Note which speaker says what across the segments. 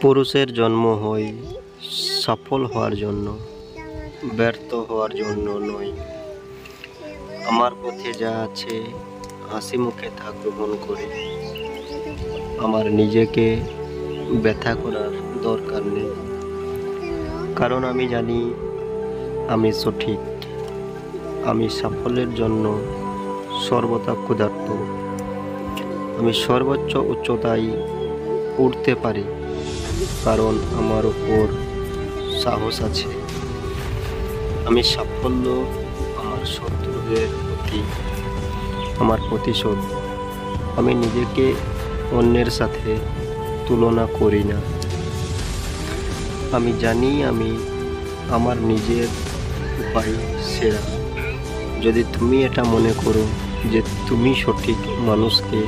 Speaker 1: পুরুষের জন্ম হয় সফল হওয়ার জন্য, ব্যর্থ হওয়ার জন্য নয়। আমার পথে যা আছে হাসি মুখে তা গ্রহণ করে আমার নিজেকে ব্যথা করার দরকার নেই, কারণ আমি জানি আমি সঠিক। আমি সাফল্যের জন্য সর্বদা ক্ষুধার্ত। আমি সর্বোচ্চ উচ্চতায় উঠতে পারি, কারণ আমার উপর সাহস আছে। আমি সাফল্য আমার শত্রুদের প্রতি আমার প্রতিশোধ। আমি নিজেকে অন্যের সাথে তুলনা করি না। আমি জানি আমি আমার নিজের উপায় সেরা। যদি তুমি এটা মনে করো যে তুমি সঠিক মানুষকে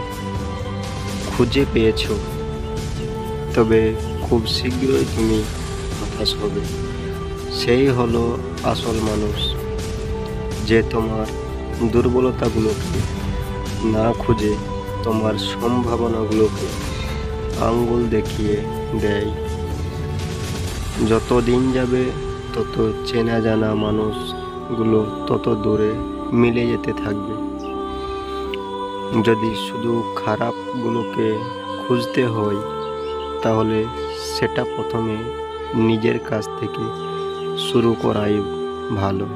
Speaker 1: খুঁজে পেয়েছো, তবে খুব শীঘ্রই তুমি হতাশ হবে। সেই হলো আসল মানুষ, যে তোমার দুর্বলতাগুলোকে না খুঁজে তোমার সম্ভাবনাগুলোকে আঙ্গুল দেখিয়ে দেয়। যত দিন যাবে তত চেনা জানা মানুষগুলো তত দূরে মিলে যেতে থাকবে। যদি শুধু খারাপগুলোকে খুঁজতে হয়, তাহলে সেটা প্রথমে নিজের কাছ থেকে শুরু করাই ভালো।